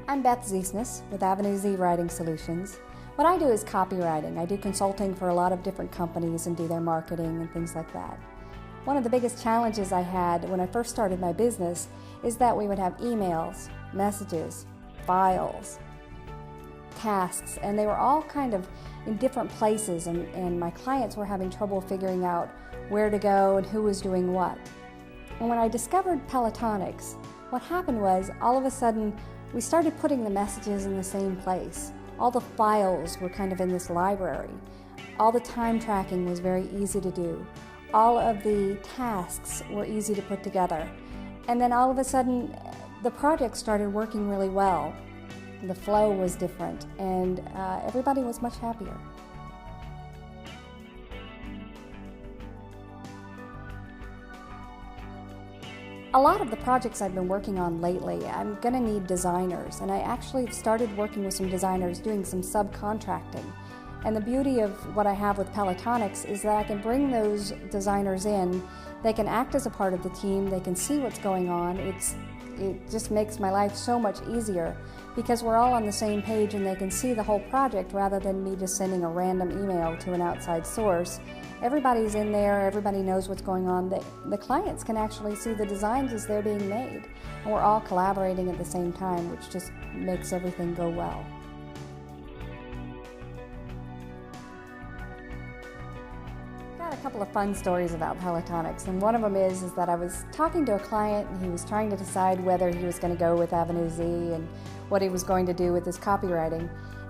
I'm Beth Ziesenis with Avenue Z Writing Solutions. What I do is copywriting. I do consulting for a lot of different companies and do their marketing and things like that. One of the biggest challenges I had when I first started my business is that we would have emails, messages, files, tasks, and they were all kind of in different places, and my clients were having trouble figuring out where to go and who was doing what. And when I discovered Pelotonics, what happened was all of a sudden we started putting the messages in the same place. All the files were kind of in this library. All the time tracking was very easy to do. All of the tasks were easy to put together. And then all of a sudden, the project started working really well. The flow was different, and everybody was much happier. A lot of the projects I've been working on lately, I'm going to need designers, and I actually started working with some designers doing some subcontracting. And the beauty of what I have with Pelotonics is that I can bring those designers in. They can act as a part of the team, they can see what's going on. It just makes my life so much easier because we're all on the same page and they can see the whole project rather than me just sending a random email to an outside source. Everybody's in there, everybody knows what's going on. The clients can actually see the designs as they're being made. And we're all collaborating at the same time, which just makes everything go well. Got a couple of fun stories about Pelotonics, and one of them is that I was talking to a client and he was trying to decide whether he was going to go with Avenue Z and what he was going to do with his copywriting.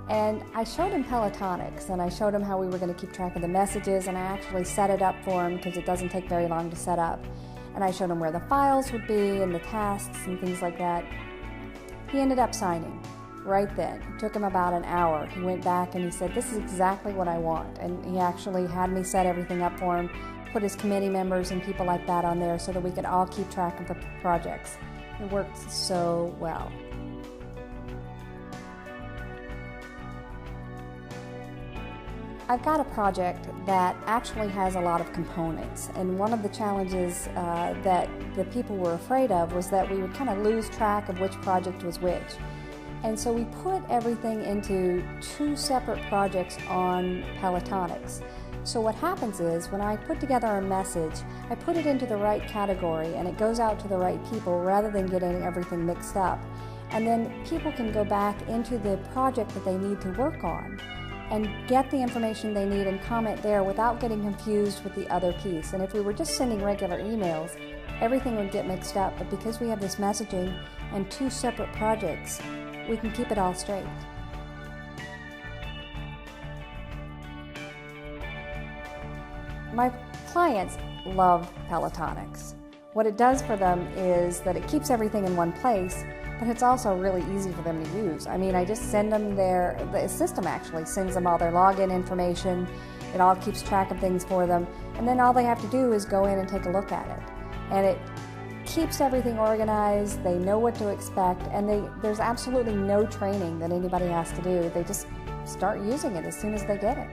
And I showed him Pelotonics, and I showed him how we were going to keep track of the messages, and I actually set it up for him because it doesn't take very long to set up. And I showed him where the files would be and the tasks and things like that. He ended up signing right then. It took him about an hour. He went back and he said, "This is exactly what I want." And he actually had me set everything up for him, put his committee members and people like that on there so that we could all keep track of the projects. It worked so well. I've got a project that actually has a lot of components, and one of the challenges that the people were afraid of was that we would kind of lose track of which project was which. And so we put everything into two separate projects on Pelotonics. So what happens is when I put together a message, I put it into the right category and it goes out to the right people rather than getting everything mixed up. And then people can go back into the project that they need to work on and get the information they need and comment there without getting confused with the other piece. And if we were just sending regular emails, everything would get mixed up. But because we have this messaging and two separate projects, we can keep it all straight. My clients love Pelotonics. What it does for them is that it keeps everything in one place, but it's also really easy for them to use. I mean, I just send them the system actually sends them all their login information. It all keeps track of things for them. And then all they have to do is go in and take a look at it. And it keeps everything organized, they know what to expect, and there's absolutely no training that anybody has to do. They just start using it as soon as they get it.